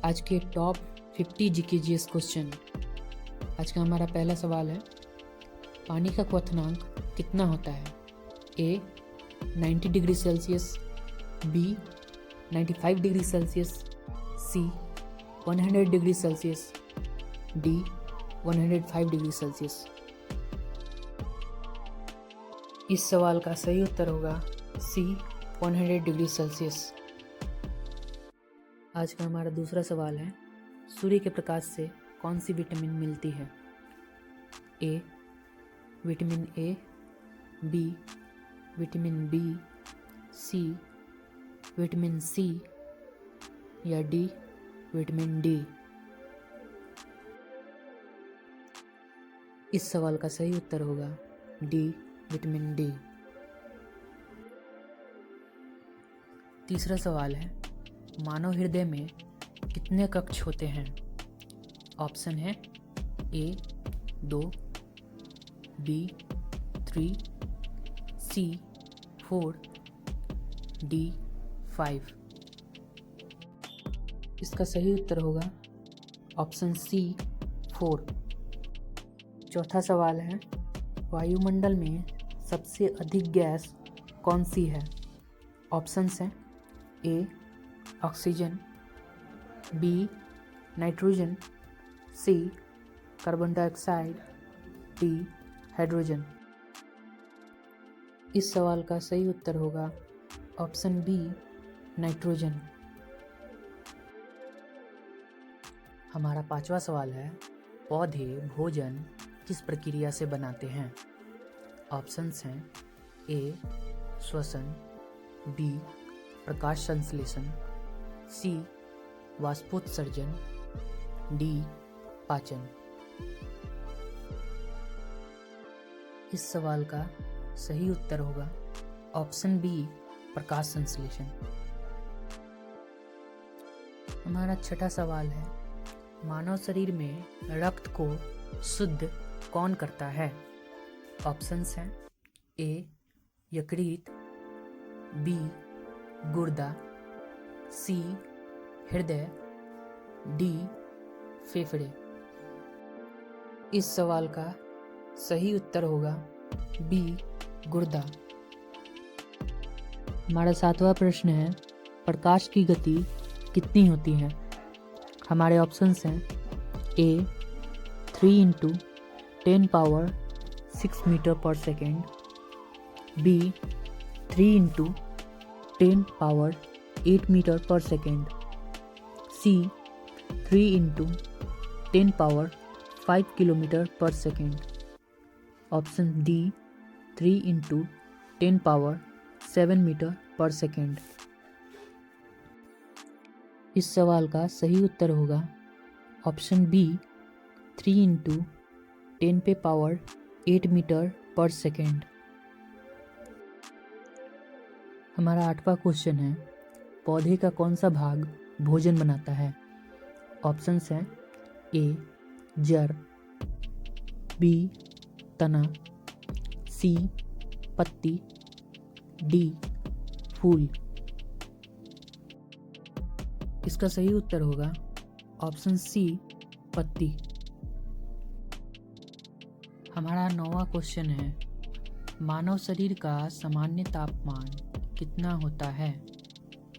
आज के top 50 GKGS question. आज का हमारा पहला सवाल है, पानी का क्वथनांक कितना होता है? A 90 degree Celsius, B 95 degree Celsius, C 100 degree Celsius, D 105 degree Celsius. इस सवाल का सही उत्तर होगा सी 100 डिग्री सेल्सियस। आज का हमारा दूसरा सवाल है, सूर्य के प्रकाश से कौन सी विटामिन मिलती है? A vitamin A, B vitamin B, C vitamin C या डी विटामिन डी। इस सवाल का सही उत्तर होगा डी विटामिन डी। तीसरा सवाल है, मानव हृदय में कितने कक्ष होते हैं? ऑप्शन है ए 2, बी 3, सी 4, डी 5। इसका सही उत्तर होगा ऑप्शन सी 4। चौथा सवाल है, वायुमंडल में सबसे अधिक गैस कौन सी है? ऑप्शंस हैं A oxygen, B nitrogen, C carbon dioxide, D hydrogen. इस सवाल का सही उत्तर होगा ऑप्शन बी नाइट्रोजन। हमारा पांचवा सवाल है, पौधे भोजन किस प्रक्रिया से बनाते हैं? ऑप्शंस हैं ए श्वसन, बी प्रकाश संश्लेषण, सी वाष्पोत्सर्जन, डी पाचन। इस सवाल का सही उत्तर होगा ऑप्शन बी प्रकाश संश्लेषण। हमारा छठा सवाल है, मानव शरीर में रक्त को शुद्ध कौन करता है? ऑप्शंस हैं ए यकृत, बी गुर्दा, सी हृदय, डी फेफड़े। इस सवाल का सही उत्तर होगा बी गुर्दा। हमारा सातवां प्रश्न है, प्रकाश की गति कितनी होती है? हमारे ऑप्शंस हैं ए 3 × 10⁻6 मीटर पर सेकेंड, बी 3 × 10⁸ मीटर पर सेकेंड, सी 3 × 10⁵ किलोमीटर पर सेकेंड, ऑप्शन डी 3 × 10⁷ मीटर पर सेकेंड। इस सवाल का सही उत्तर होगा ऑप्शन बी 3 × 10⁸ मीटर पर सेकेंड। हमारा आठवां क्वेश्चन है, पौधे का कौन सा भाग भोजन बनाता है? ऑप्शंस हैं ए जड़, बी तना, सी पत्ती, डी फूल। इसका सही उत्तर होगा ऑप्शन सी पत्ती। हमारा 9वां क्वेश्चन है, मानव शरीर का सामान्य तापमान कितना होता है?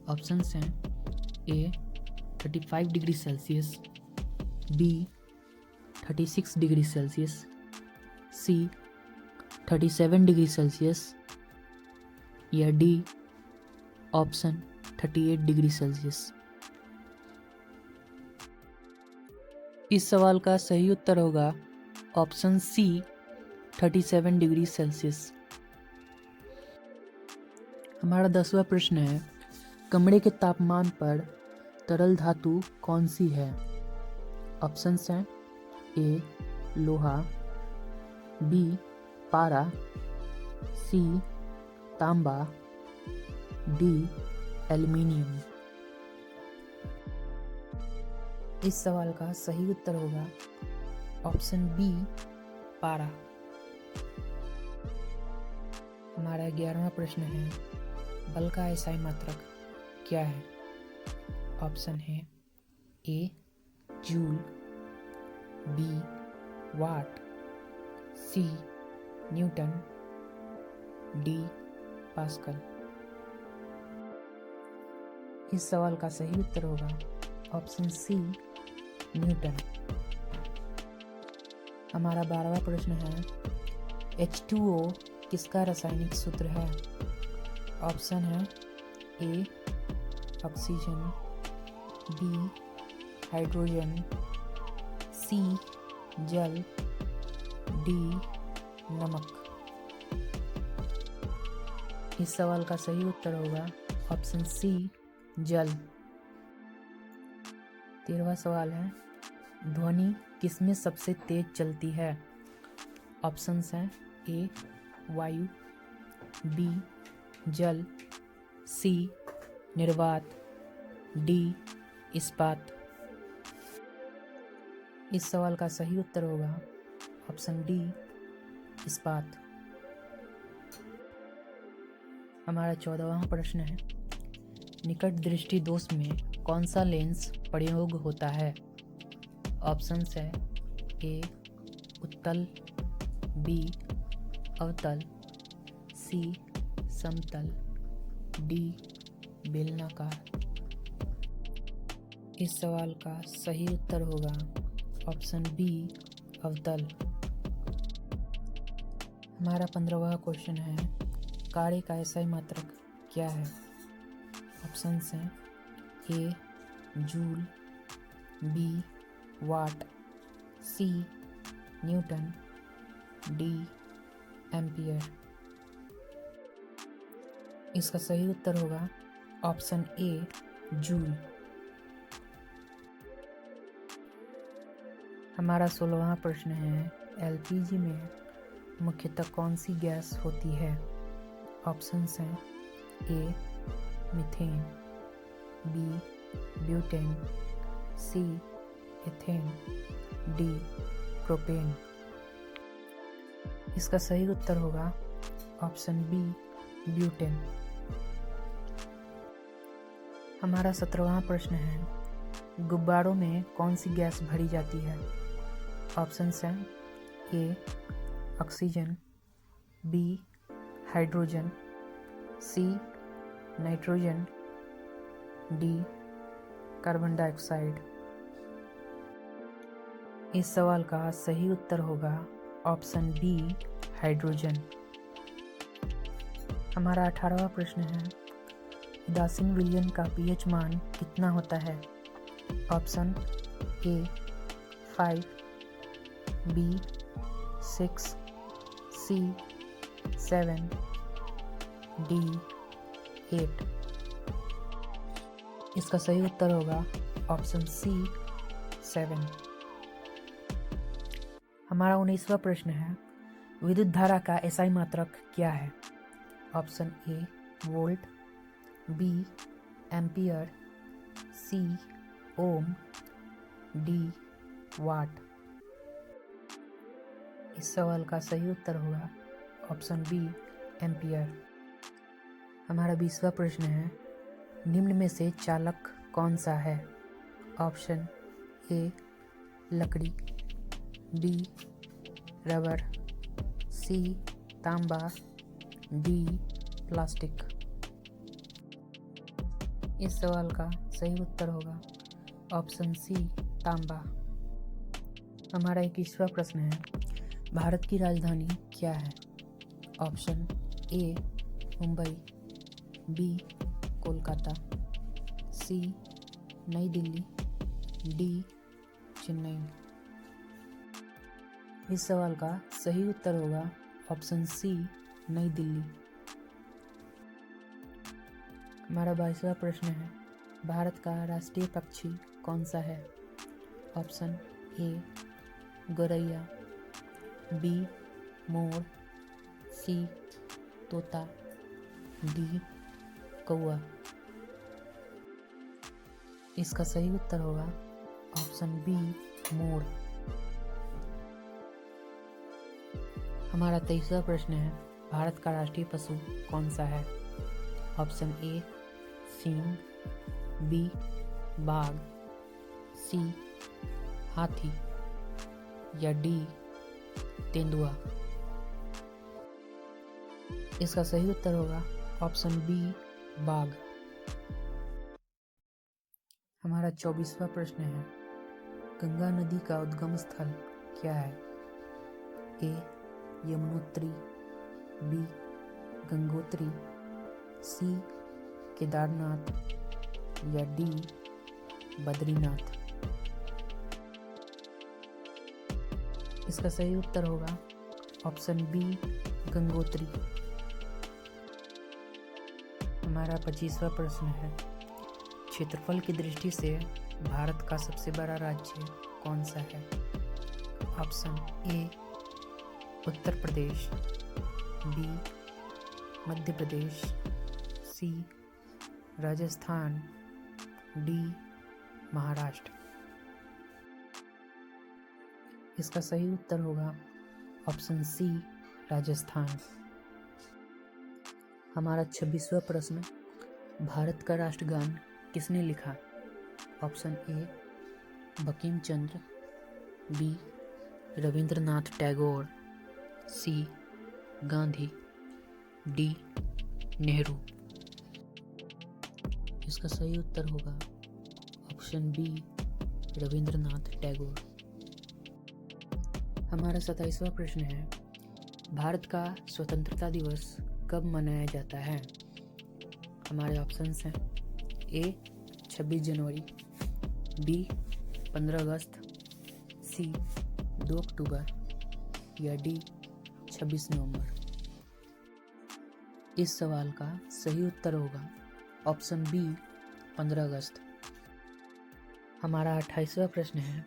ऑप्शंस हैं A 35 degree Celsius, B 36 degree Celsius, C 37 degree Celsius या डी ऑप्शन 38 डिग्री सेल्सियस। इस सवाल का सही उत्तर होगा ऑप्शन सी 37 डिग्री सेल्सियस। हमारा 10वां प्रश्न है, कमरे के तापमान पर तरल धातु कौन सी है? ऑप्शंस हैं ए लोहा, बी पारा, सी तांबा, डी एल्युमिनियम। इस सवाल का सही उत्तर होगा ऑप्शन बी पारा। हमारा 11वां प्रश्न है, बल का एसआई मात्रक क्या है? ऑप्शन है ए जूल, बी वाट, सी न्यूटन, डी पास्कल। इस सवाल का सही उत्तर होगा ऑप्शन सी न्यूटन। हमारा 12वां प्रश्न है H2O किसका रासायनिक सूत्र है? ऑप्शन है ए ऑक्सीजन, बी हाइड्रोजन, सी जल, डी नमक। इस सवाल का सही उत्तर होगा ऑप्शन सी जल। 13वां सवाल है ध्वनि किसमें सबसे तेज चलती है? ऑप्शंस हैं ए वायु, बी जल, सी निर्वात, डी इस्पात। इस सवाल का सही उत्तर होगा ऑप्शन डी इस्पात। हमारा 14वां प्रश्न है निकट दृष्टि दोष में कौन सा लेंस प्रयोग होता है? ऑप्शंस है ए उत्तल, बी अवतल, सी समतल, डी बेलनाकार। इस सवाल का सही उत्तर होगा ऑप्शन बी अवतल। हमारा 15वां क्वेश्चन है कार्य का एसआई मात्रक क्या है? ऑप्शंस हैं ए जूल, बी वाट, सी न्यूटन, डी एम्पियर। इसका सही उत्तर होगा ऑप्शन ए जूल। हमारा 16वां प्रश्न है एलपीजी में मुख्यतः कौन सी गैस होती है? ऑप्शंस हैं A methane, B butane, C ethane, D propane. इसका सही उत्तर होगा ऑप्शन बी ब्यूटेन। हमारा 17वां प्रश्न है गुब्बारों में कौन सी गैस भरी जाती है? ऑप्शंस हैं A oxygen, B hydrogen, C nitrogen, D carbon dioxide. इस सवाल का सही उत्तर होगा ऑप्शन बी हाइड्रोजन। हमारा 18वां प्रश्न है उदासीन विलयन का पीएच मान कितना होता है? Option A 5, B 6, C 7, D 8। इसका सही उत्तर होगा ऑप्शन सी 7। हमारा 19वां प्रश्न है विद्युत धारा का एसआई मात्रक क्या है? Option A volt, B ampere, C ohm, D watt. इस सवाल का सही उत्तर होगा ऑप्शन बी एम्पियर। हमारा 20वां प्रश्न है निम्न में से चालक कौन सा है? ऑप्शन ए लकड़ी, बी रबर, सी तांबा, डी प्लास्टिक। इस सवाल का सही उत्तर होगा ऑप्शन सी तांबा। हमारा 21वां प्रश्न है भारत की राजधानी क्या है? Option A Mumbai, B Kolkata, C Nai Delhi, D Chennai. इस सवाल का सही उत्तर होगा ऑप्शन सी नई दिल्ली। हमारा 22वां प्रश्न है भारत का राष्ट्रीय पक्षी कौन सा है? ऑप्शन ए गौरैया, बी मोर, सी तोता, डी कौआ। इसका सही उत्तर होगा ऑप्शन बी मोर। हमारा 23वां प्रश्न है भारत का राष्ट्रीय पशु कौन सा है? ऑप्शन ए सिंह, बी बाघ, सी हाथी या डी तेंदुआ। इसका सही उत्तर होगा ऑप्शन बी बाघ। हमारा 24वां प्रश्न है, गंगा नदी का उद्गम स्थल क्या है? ए यमुनोत्री, बी गंगोत्री, सी केदारनाथ या डी बद्रीनाथ। इसका सही उत्तर होगा ऑप्शन बी गंगोत्री। हमारा 25वां प्रश्न है, क्षेत्रफल की दृष्टि से भारत का सबसे बड़ा राज्य कौन सा है? Option A Uttar Pradesh, B Madhya Pradesh, C Rajasthan, D Maharashtra. इसका सही उत्तर होगा ऑप्शन सी राजस्थान। हमारा 26वां प्रश्न, भारत का राष्ट्रगान किसने लिखा? Option A Bankim Chandra, B Rabindranath Tagore, C Gandhi, D Nehru. इसका सही उत्तर होगा ऑप्शन बी रविंद्रनाथ टैगोर। हमारा 27वां प्रश्न है, भारत का स्वतंत्रता दिवस कब मनाया जाता है? हमारे ऑप्शंस हैं ए 26 जनवरी, बी 15 अगस्त, सी 2 अक्टूबर या डी 26 नवंबर। इस सवाल का सही उत्तर होगा ऑप्शन बी 15 अगस्त। हमारा 28वां प्रश्न है,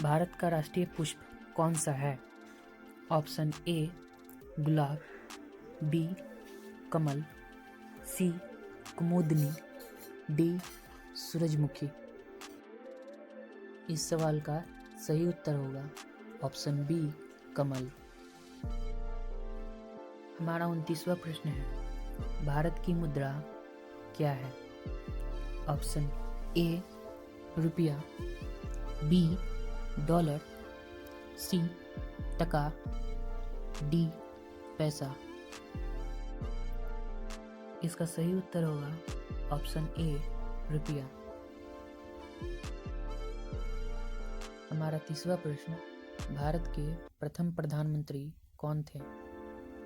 भारत का राष्ट्रीय पुष्प कौन सा है? ऑप्शन ए गुलाब, बी कमल, सी कुमुदनी, डी सूरजमुखी। इस सवाल का सही उत्तर होगा ऑप्शन बी कमल। हमारा 29वां प्रश्न है, भारत की मुद्रा क्या है? ऑप्शन ए रुपया, बी डॉलर, सी टका, डी पैसा। इसका सही उत्तर होगा ऑप्शन ए रुपया। हमारा 30वां प्रश्न, भारत के प्रथम प्रधानमंत्री कौन थे?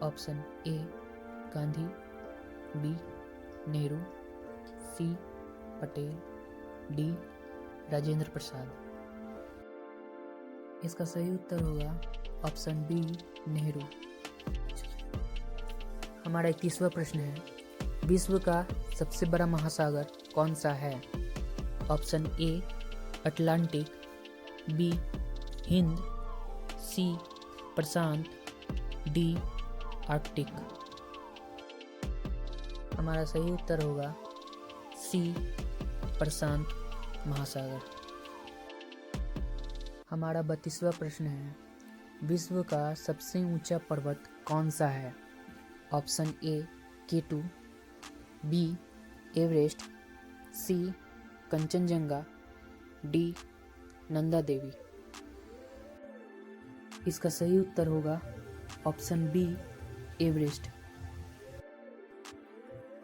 Option A Gandhi, B Nehru, C Patel, D Rajendra Prasad. इसका सही उत्तर होगा ऑप्शन बी नेहरू। हमारा 31वां प्रश्न है, विश्व का सबसे बड़ा महासागर कौन सा है? Option A Atlantic, B Hind, C Prashant, D Arctic. हमारा सही उत्तर होगा सी प्रशांत महासागर। हमारा 32वां प्रश्न है, विश्व का सबसे ऊंचा पर्वत कौन सा है? Option A K2, B Everest, C Kanchenjunga, D Nanda Devi. इसका सही उत्तर होगा ऑप्शन बी एवरेस्ट।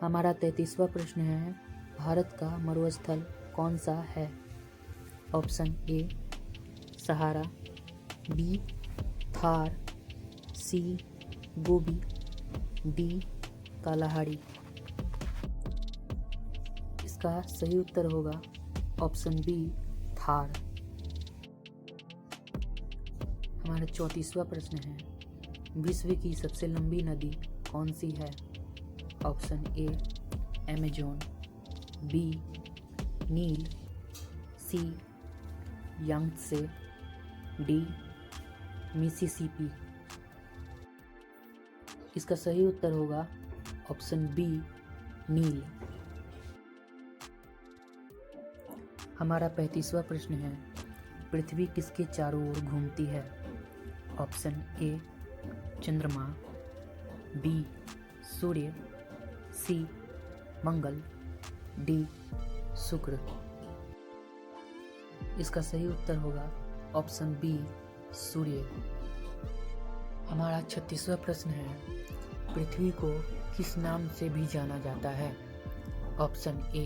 हमारा 33वां प्रश्न है, भारत का मरुस्थल कौन सा है? Option A Sahara, B Thar, C Gobi, D Kalahari. इसका सही उत्तर होगा ऑप्शन बी थार। हमारा 34वां प्रश्न है, विश्व की सबसे लंबी नदी कौन सी है? Option A Amazon, B Nile, C Yangtze, D Mississippi. इसका सही उत्तर होगा ऑप्शन बी नील। हमारा 35वां प्रश्न है, पृथ्वी किसके चारों ओर घूमती है? ऑप्शन ए चंद्रमा, बी सूर्य, सी मंगल, डी शुक्र। इसका सही उत्तर होगा ऑप्शन बी सूर्य। हमारा 36वां प्रश्न है, पृथ्वी को किस नाम से भी जाना जाता है? ऑप्शन ए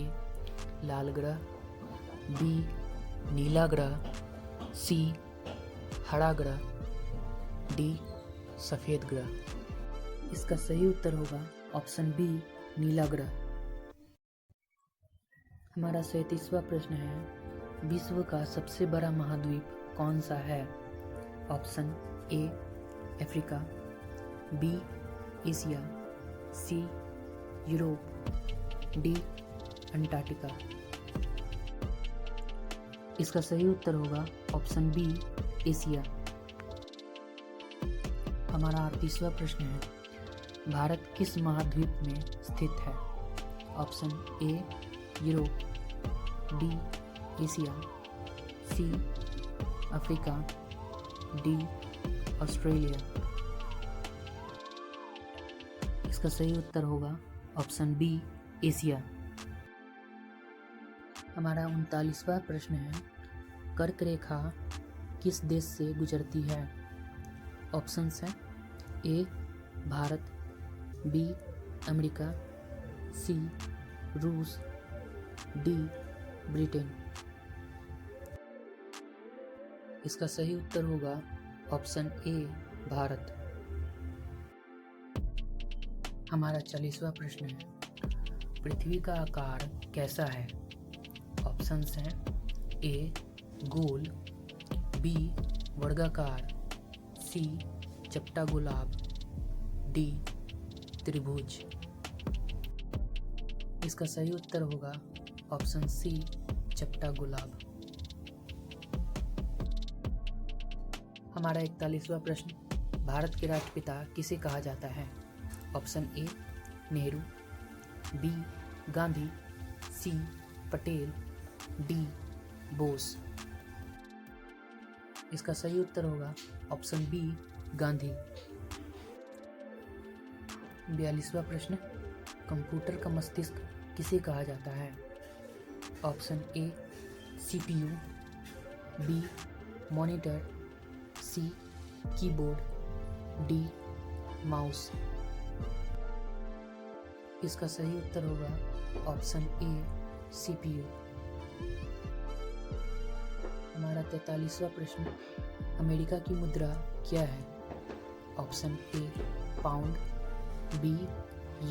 लाल ग्रह, बी नीला ग्रह, सी हरा ग्रह, डी सफेद ग्रह। इसका सही उत्तर होगा ऑप्शन बी नीला ग्रह। हमारा 37वां प्रश्न है, विश्व का सबसे बड़ा महाद्वीप कौन सा है? Option A Africa, B Asia, C Europe, D Antarctica. इसका सही उत्तर होगा ऑप्शन बी एशिया। हमारा 38वां प्रश्न है, भारत किस महाद्वीप में स्थित है? Option A Europe, D Asia, C Africa, D Australia. इसका सही उत्तर होगा ऑप्शन बी एशिया। हमारा 39वां प्रश्न है, कर्क रेखा किस देश से गुजरती है? ऑप्शंस हैं ए भारत, बी अमेरिका, सी रूस, डी ब्रिटेन। इसका सही उत्तर होगा ऑप्शन ए भारत। हमारा 40वां प्रश्न है, पृथ्वी का आकार कैसा है? ऑप्शंस हैं ए गोल, बी वर्गाकार, सी चपटा गुलाब, डी त्रिभुज। इसका सही उत्तर होगा ऑप्शन सी चपटा गुलाब। हमारा 41वां प्रश्न, भारत के राष्ट्रपिता किसे कहा जाता है? Option A Nehru, B Gandhi, C Patel, D Bose. इसका सही उत्तर होगा ऑप्शन बी गांधी। 42वां प्रश्न, कंप्यूटर का मस्तिष्क किसे कहा जाता है? Option A CPU, B monitor, C keyboard, D mouse. इसका सही उत्तर होगा ऑप्शन ए सीपीयू। हमारा 43वां प्रश्न, अमेरिका की मुद्रा क्या है? Option A pound, B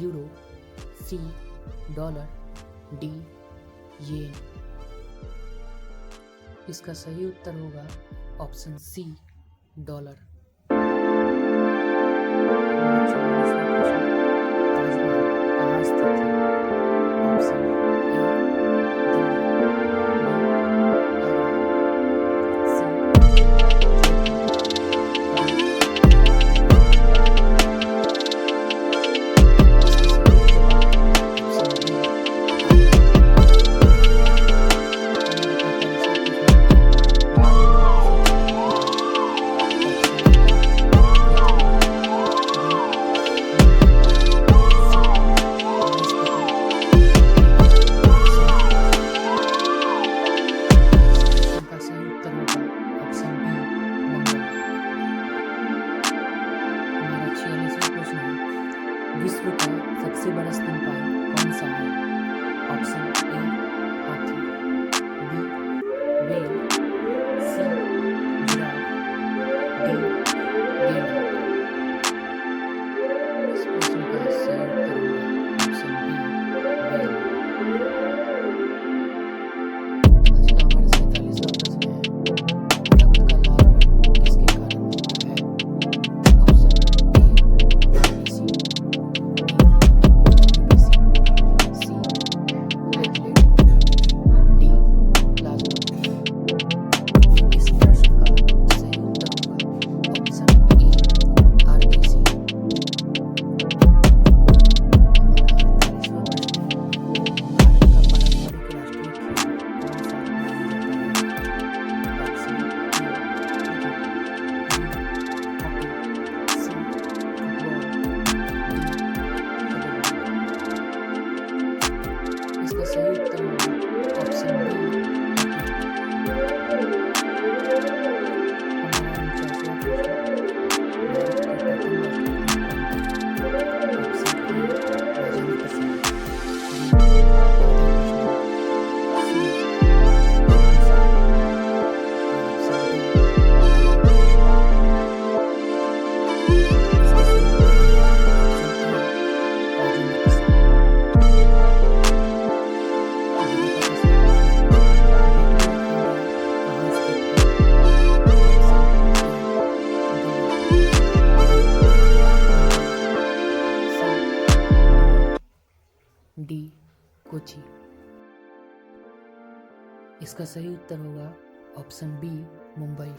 euro, C dollar, D yen. इसका सही उत्तर होगा ऑप्शन सी डॉलर। कहाँ स्थित है? ऑप्शन ए विश्व का सबसे बड़ा स्तनपायी कौन सा है? ऑप्शन ए हाथी, B whale, C giraffe, D गैंडा। इस प्रश्न का सही उत्तर होगा ऑप्शन बी व्हेल। आज का हमारा 47वां प्रश्न है, रक्त का लाल रंग किसके कारण होता है? ऑप्शन ए RBC, D WBC, D Kochi. इसका सही उत्तर होगा ऑप्शन बी मुंबई।